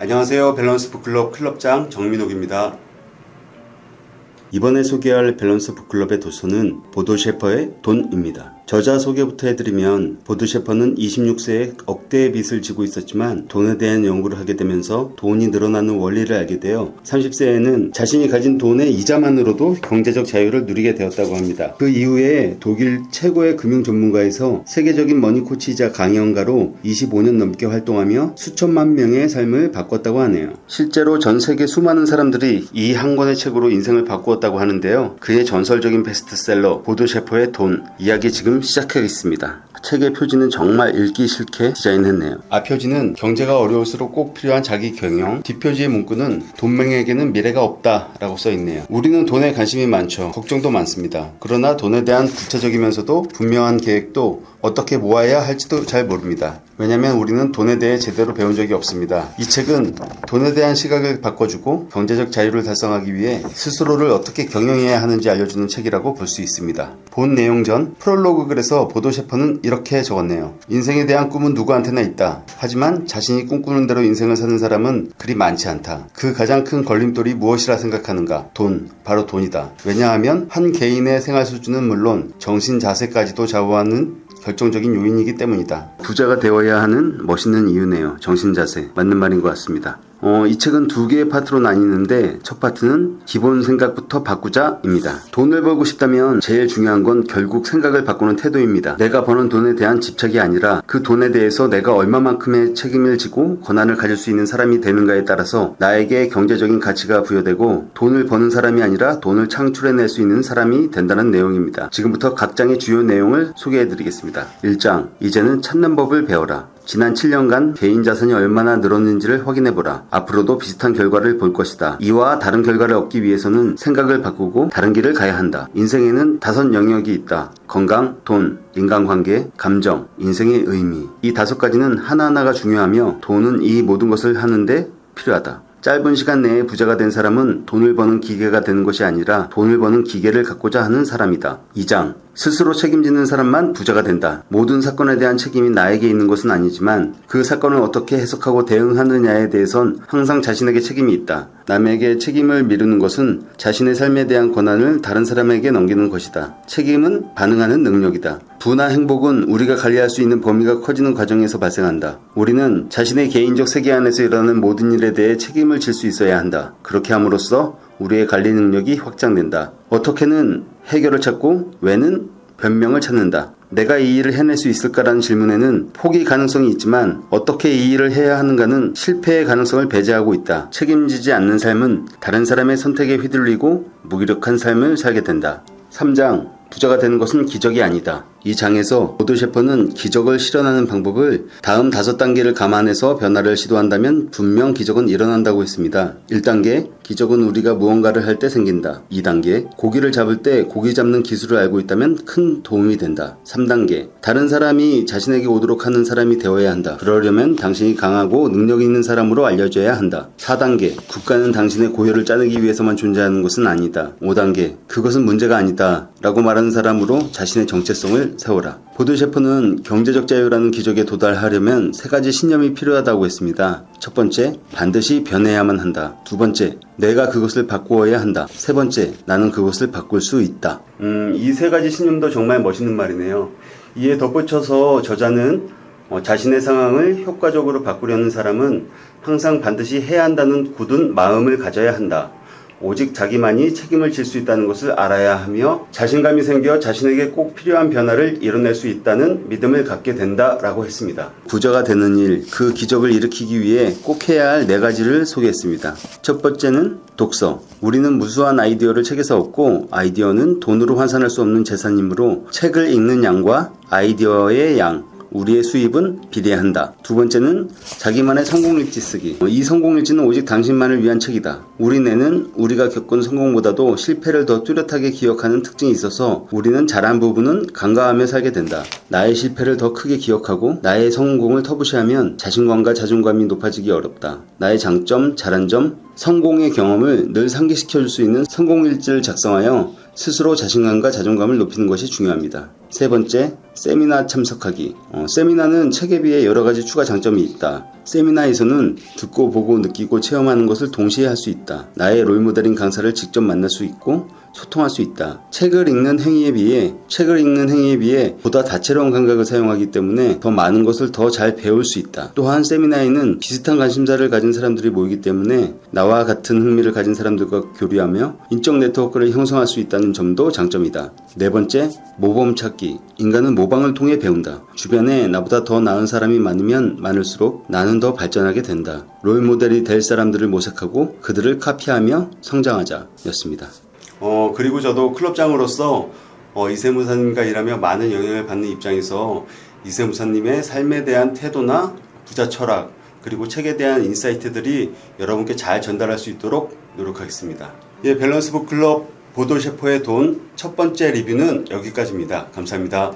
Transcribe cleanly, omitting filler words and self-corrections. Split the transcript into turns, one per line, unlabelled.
안녕하세요. 밸런스 북클럽 클럽장 정민옥입니다. 이번에 소개할 밸런스 북클럽의 도서는 보도 셰퍼의 돈입니다. 저자 소개부터 해드리면, 보도 셰퍼는 26세에 억대의 빚을 지고 있었지만 돈에 대한 연구를 하게 되면서 돈이 늘어나는 원리를 알게 되어 30세에는 자신이 가진 돈의 이자만으로도 경제적 자유를 누리게 되었다고 합니다. 그 이후에 독일 최고의 금융 전문가에서 세계적인 머니코치이자 강연가로 25년 넘게 활동하며 수천만 명의 삶을 바꿨다고 하네요. 실제로 전 세계 수많은 사람들이 이 한 권의 책으로 인생을 바꾸었다고 하는데요. 그의 전설적인 베스트셀러 보도 셰퍼의 돈 이야기 지금 시작하겠습니다. 책의 표지는 정말 읽기 싫게 디자인했네요. 앞표지는 경제가 어려울수록 꼭 필요한 자기 경영, 뒷표지의 문구는 돈맹에게는 미래가 없다 라고 써있네요. 우리는 돈에 관심이 많죠. 걱정도 많습니다. 그러나 돈에 대한 구체적이면서도 분명한 계획도 어떻게 모아야 할지도 잘 모릅니다. 왜냐면 우리는 돈에 대해 제대로 배운 적이 없습니다. 이 책은 돈에 대한 시각을 바꿔주고 경제적 자유를 달성하기 위해 스스로를 어떻게 경영해야 하는지 알려주는 책이라고 볼 수 있습니다. 본 내용 전 프롤로그 글에서 보도 셰퍼는 이렇게 적었네요. 인생에 대한 꿈은 누구한테나 있다. 하지만 자신이 꿈꾸는 대로 인생을 사는 사람은 그리 많지 않다. 그 가장 큰 걸림돌이 무엇이라 생각하는가? 돈, 바로 돈이다. 왜냐하면 한 개인의 생활 수준은 물론 정신 자세까지도 좌우하는 결정적인 요인이기 때문이다. 부자가 되어야 하는 멋있는 이유네요. 정신자세. 맞는 말인 것 같습니다. 이 책은 두 개의 파트로 나뉘는데, 첫 파트는 기본 생각부터 바꾸자입니다. 돈을 벌고 싶다면 제일 중요한 건 결국 생각을 바꾸는 태도입니다. 내가 버는 돈에 대한 집착이 아니라 그 돈에 대해서 내가 얼마만큼의 책임을 지고 권한을 가질 수 있는 사람이 되는가에 따라서 나에게 경제적인 가치가 부여되고, 돈을 버는 사람이 아니라 돈을 창출해낼 수 있는 사람이 된다는 내용입니다. 지금부터 각 장의 주요 내용을 소개해드리겠습니다. 1장, 이제는 찾는 법을 배워라. 지난 7년간 개인 자산이 얼마나 늘었는지를 확인해보라. 앞으로도 비슷한 결과를 볼 것이다. 이와 다른 결과를 얻기 위해서는 생각을 바꾸고 다른 길을 가야 한다. 인생에는 5 영역이 있다. 건강, 돈, 인간관계, 감정, 인생의 의미. 이 5가지는 하나하나가 중요하며 돈은 이 모든 것을 하는데 필요하다. 짧은 시간 내에 부자가 된 사람은 돈을 버는 기계가 되는 것이 아니라 돈을 버는 기계를 갖고자 하는 사람이다. 2장, 스스로 책임지는 사람만 부자가 된다. 모든 사건에 대한 책임이 나에게 있는 것은 아니지만 그 사건을 어떻게 해석하고 대응하느냐에 대해선 항상 자신에게 책임이 있다. 남에게 책임을 미루는 것은 자신의 삶에 대한 권한을 다른 사람에게 넘기는 것이다. 책임은 반응하는 능력이다. 부나 행복은 우리가 관리할 수 있는 범위가 커지는 과정에서 발생한다. 우리는 자신의 개인적 세계 안에서 일어나는 모든 일에 대해 책임을 질 수 있어야 한다. 그렇게 함으로써 우리의 관리 능력이 확장된다. 어떻게는 해결을 찾고 왜는 변명을 찾는다. 내가 이 일을 해낼 수 있을까라는 질문에는 포기 가능성이 있지만 어떻게 이 일을 해야 하는가는 실패의 가능성을 배제하고 있다. 책임지지 않는 삶은 다른 사람의 선택에 휘둘리고 무기력한 삶을 살게 된다. 3장, 부자가 되는 것은 기적이 아니다. 이 장에서 보도 셰퍼는 기적을 실현하는 방법을 다음 5단계를 감안해서 변화를 시도한다면 분명 기적은 일어난다고 했습니다. 1단계, 기적은 우리가 무언가를 할 때 생긴다. 2단계, 고기를 잡을 때 고기 잡는 기술을 알고 있다면 큰 도움이 된다. 3단계, 다른 사람이 자신에게 오도록 하는 사람이 되어야 한다. 그러려면 당신이 강하고 능력 있는 사람으로 알려져야 한다. 4단계, 국가는 당신의 고혈을 짜내기 위해서만 존재하는 것은 아니다. 5단계, 그것은 문제가 아니다 라고 말하는 사람으로 자신의 정체성을 세워라. 보도 셰퍼는 경제적 자유라는 기적에 도달하려면 3가지 신념이 필요하다고 했습니다. 첫 번째, 반드시 변해야만 한다. 두 번째, 내가 그것을 바꾸어야 한다. 세 번째, 나는 그것을 바꿀 수 있다. 이 3가지 신념도 정말 멋있는 말이네요. 이에 덧붙여서 저자는 자신의 상황을 효과적으로 바꾸려는 사람은 항상 반드시 해야 한다는 굳은 마음을 가져야 한다. 오직 자기만이 책임을 질 수 있다는 것을 알아야 하며 자신감이 생겨 자신에게 꼭 필요한 변화를 이뤄낼 수 있다는 믿음을 갖게 된다라고 했습니다. 부자가 되는 일, 그 기적을 일으키기 위해 꼭 해야 할 4가지를 소개했습니다. 첫 번째는 독서. 우리는 무수한 아이디어를 책에서 얻고 아이디어는 돈으로 환산할 수 없는 재산이므로 책을 읽는 양과 아이디어의 양, 우리의 수입은 비례한다. 두 번째는 자기만의 성공일지 쓰기. 이 성공일지는 오직 당신만을 위한 책이다. 우리 뇌는 우리가 겪은 성공보다도 실패를 더 뚜렷하게 기억하는 특징이 있어서 우리는 잘한 부분은 간과하며 살게 된다. 나의 실패를 더 크게 기억하고 나의 성공을 터부시하면 자신감과 자존감이 높아지기 어렵다. 나의 장점, 잘한 점, 성공의 경험을 늘 상기시켜줄 수 있는 성공일지를 작성하여 스스로 자신감과 자존감을 높이는 것이 중요합니다. 세 번째, 세미나 참석하기. 세미나는 책에 비해 여러 가지 추가 장점이 있다. 세미나에서는 듣고 보고 느끼고 체험하는 것을 동시에 할 수 있다. 나의 롤모델인 강사를 직접 만날 수 있고 소통할 수 있다. 책을 읽는 행위에 비해 보다 다채로운 감각을 사용하기 때문에 더 많은 것을 더 잘 배울 수 있다. 또한 세미나에는 비슷한 관심사를 가진 사람들이 모이기 때문에 나와 같은 흥미를 가진 사람들과 교류하며 인적 네트워크를 형성할 수 있다는 점도 장점이다. 네 번째, 모범 찾기. 인간은 모방을 통해 배운다. 주변에 나보다 더 나은 사람이 많으면 많을수록 나는 더 발전하게 된다. 롤모델이 될 사람들을 모색하고 그들을 카피하며 성장하자 였습니다. 그리고 저도 클럽장으로서 이세무사님과 일하며 많은 영향을 받는 입장에서 이세무사님의 삶에 대한 태도나 부자 철학 그리고 책에 대한 인사이트들이 여러분께 잘 전달할 수 있도록 노력하겠습니다. 밸런스 북클럽 보도 셰퍼의 돈 첫 번째 리뷰는 여기까지입니다. 감사합니다.